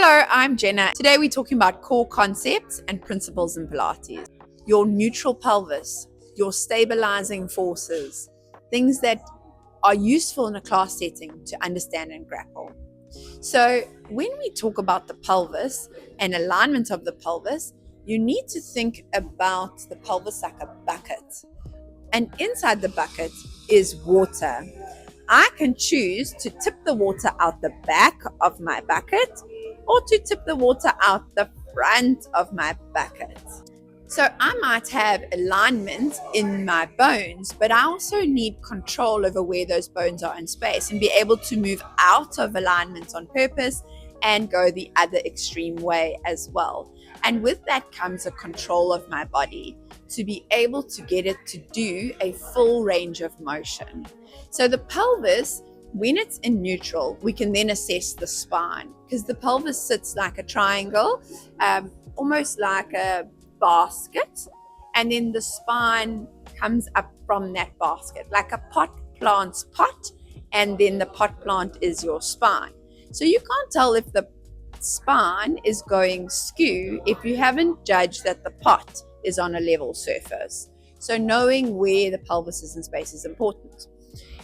Hello, I'm Jenna. Today we're talking about core concepts and principles in Pilates. Your neutral pelvis, your stabilizing forces, things that are useful in a class setting to understand and grapple. So when we talk about the pelvis and alignment of the pelvis, you need to think about the pelvis like a bucket. And inside the bucket is water. I can choose to tip the water out the back of my bucket or to tip the water out the front of my bucket. So I might have alignment in my bones, but I also need control over where those bones are in space and be able to move out of alignment on purpose and go the other extreme way as well. And with that comes a control of my body to be able to get it to do a full range of motion. So the pelvis, when it's in neutral, we can then assess the spine because the pelvis sits like a triangle, almost like a basket, and then the spine comes up from that basket, like a pot plants pot, and then the pot plant is your spine. So you can't tell if the spine is going skew if you haven't judged that the pot is on a level surface. So knowing where the pelvis is in space is important.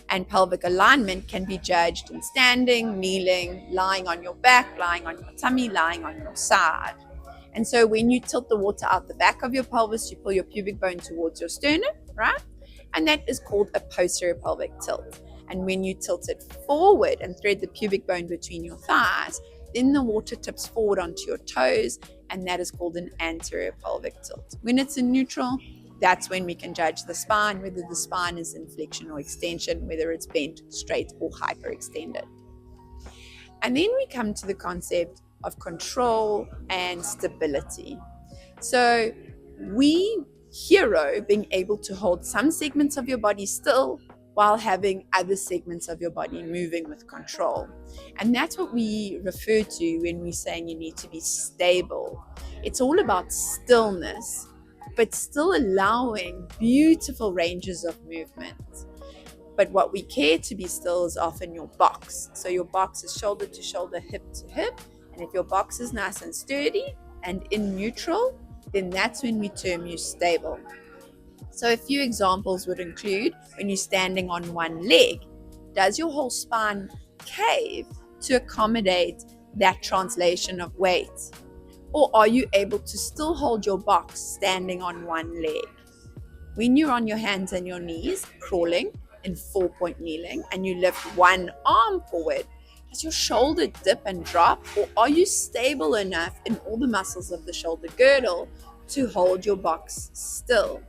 And pelvic alignment can be judged in standing, kneeling, lying on your back, lying on your tummy, lying on your side. And so when you tilt the water out the back of your pelvis, you pull your pubic bone towards your sternum, right? And that is called a posterior pelvic tilt. And when you tilt it forward and thread the pubic bone between your thighs, then the water tips forward onto your toes, and that is called an anterior pelvic tilt. When it's in neutral, that's when we can judge the spine, whether the spine is in flexion or extension, whether it's bent, straight, or hyperextended. And then we come to the concept of control and stability. So we hero being able to hold some segments of your body still while having other segments of your body moving with control. And that's what we refer to when we're saying you need to be stable. It's all about stillness, but still allowing beautiful ranges of movement. But what we care to be still is often your box. So your box is shoulder to shoulder, hip to hip. And if your box is nice and sturdy and in neutral, then that's when we term you stable. So a few examples would include when you're standing on one leg, does your whole spine cave to accommodate that translation of weight? Or are you able to still hold your box standing on one leg? When you're on your hands and your knees, crawling in 4-point kneeling, and you lift one arm forward, does your shoulder dip and drop? Or are you stable enough in all the muscles of the shoulder girdle to hold your box still?